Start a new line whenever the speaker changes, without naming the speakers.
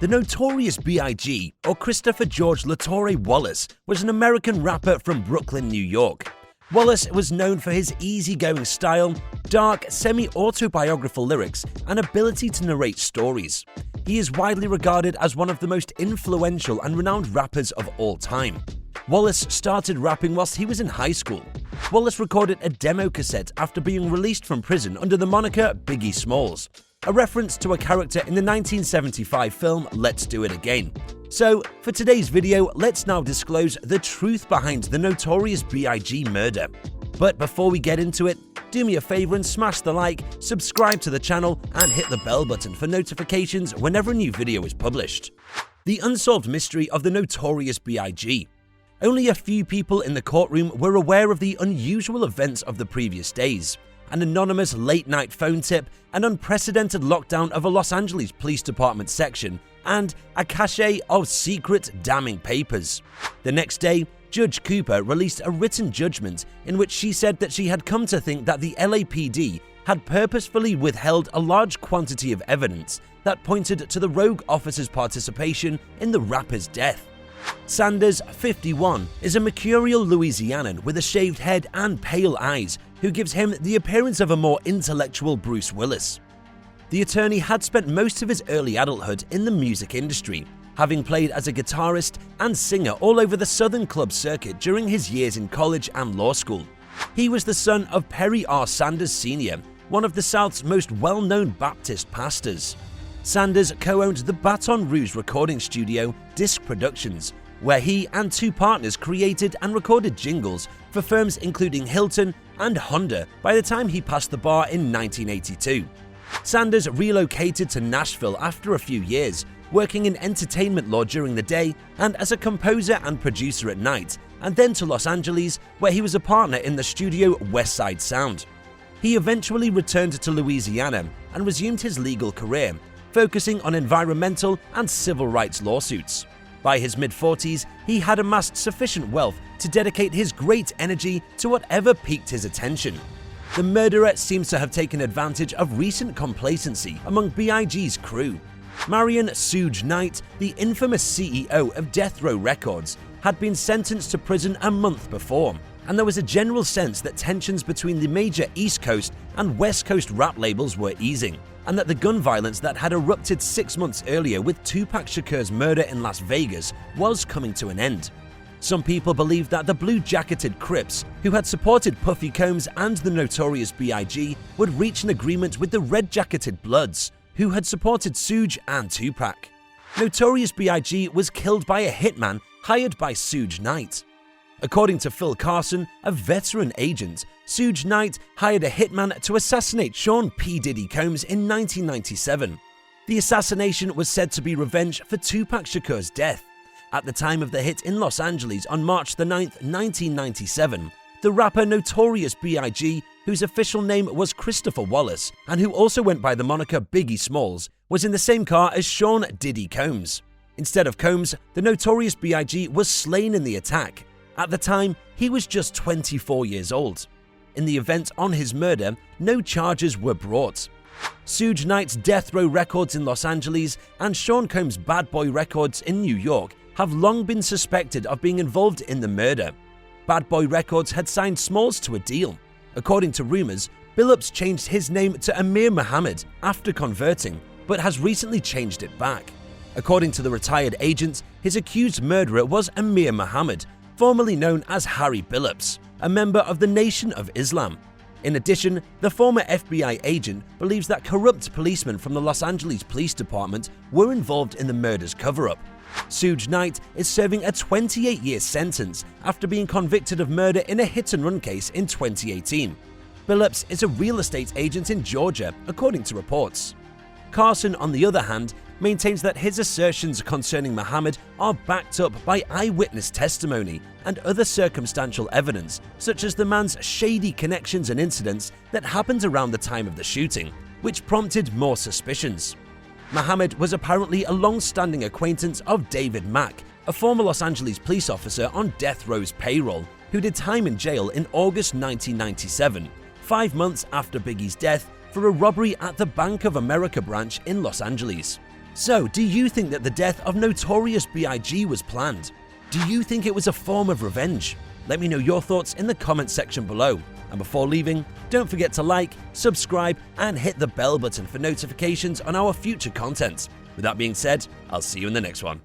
The notorious B.I.G, or Christopher George Latore Wallace, was an American rapper from Brooklyn, New York. Wallace was known for his easygoing style, dark, semi-autobiographical lyrics, and ability to narrate stories. He is widely regarded as one of the most influential and renowned rappers of all time. Wallace started rapping whilst he was in high school. Wallace recorded a demo cassette after being released from prison under the moniker Biggie Smalls, a reference to a character in the 1975 film Let's Do It Again. So, for today's video, let's now disclose the truth behind the notorious B.I.G murder. But before we get into it, do me a favor and smash the like, subscribe to the channel, and hit the bell button for notifications whenever a new video is published. The unsolved mystery of the notorious B.I.G. Only a few people in the courtroom were aware of the unusual events of the previous days. An anonymous late-night phone tip, an unprecedented lockdown of a Los Angeles Police Department section, and a cache of secret, damning papers. The next day, Judge Cooper released a written judgment in which she said that she had come to think that the LAPD had purposefully withheld a large quantity of evidence that pointed to the rogue officer's participation in the rapper's death. Sanders, 51, is a mercurial Louisianan with a shaved head and pale eyes who gives him the appearance of a more intellectual Bruce Willis. The attorney had spent most of his early adulthood in the music industry, having played as a guitarist and singer all over the Southern club circuit during his years in college and law school. He was the son of Perry R. Sanders Sr., one of the South's most well-known Baptist pastors. Sanders co-owned the Baton Rouge recording studio, Disc Productions, where he and two partners created and recorded jingles for firms including Hilton and Honda by the time he passed the bar in 1982. Sanders relocated to Nashville after a few years, working in entertainment law during the day and as a composer and producer at night, and then to Los Angeles, where he was a partner in the studio West Side Sound. He eventually returned to Louisiana and resumed his legal career, focusing on environmental and civil rights lawsuits. By his mid-40s, he had amassed sufficient wealth to dedicate his great energy to whatever piqued his attention. The murderer seems to have taken advantage of recent complacency among B.I.G's crew. Marion Suge Knight, the infamous CEO of Death Row Records, had been sentenced to prison a month before, and there was a general sense that tensions between the major East Coast and West Coast rap labels were easing, and that the gun violence that had erupted 6 months earlier with Tupac Shakur's murder in Las Vegas was coming to an end. Some people believed that the blue-jacketed Crips, who had supported Puffy Combs and the notorious B.I.G, would reach an agreement with the red-jacketed Bloods, who had supported Suge and Tupac. Notorious B.I.G was killed by a hitman hired by Suge Knight. According to Phil Carson, a veteran agent, Suge Knight hired a hitman to assassinate Sean P. Diddy Combs in 1997. The assassination was said to be revenge for Tupac Shakur's death. At the time of the hit in Los Angeles on March 9, 1997, the rapper Notorious B.I.G, whose official name was Christopher Wallace and who also went by the moniker Biggie Smalls, was in the same car as Sean Diddy Combs. Instead of Combs, the Notorious B.I.G was slain in the attack. At the time, he was just 24 years old. In the event on his murder, no charges were brought. Suge Knight's Death Row Records in Los Angeles and Sean Combs' Bad Boy Records in New York have long been suspected of being involved in the murder. Bad Boy Records had signed Smalls to a deal. According to rumors, Billups changed his name to Amir Muhammad after converting, but has recently changed it back. According to the retired agent, his accused murderer was Amir Muhammad, formerly known as Harry Billups, a member of the Nation of Islam. In addition, the former FBI agent believes that corrupt policemen from the Los Angeles Police Department were involved in the murder's cover-up. Suge Knight is serving a 28-year sentence after being convicted of murder in a hit-and-run case in 2018. Billups is a real estate agent in Georgia, according to reports. Carson, on the other hand, maintains that his assertions concerning Muhammad are backed up by eyewitness testimony and other circumstantial evidence, such as the man's shady connections and incidents that happened around the time of the shooting, which prompted more suspicions. Muhammad was apparently a long-standing acquaintance of David Mack, a former Los Angeles police officer on death row's payroll, who did time in jail in August 1997, 5 months after Biggie's death, for a robbery at the Bank of America branch in Los Angeles. So, do you think that the death of Notorious B.I.G. was planned? Do you think it was a form of revenge? Let me know your thoughts in the comment section below. And before leaving, don't forget to like, subscribe, and hit the bell button for notifications on our future content. With that being said, I'll see you in the next one.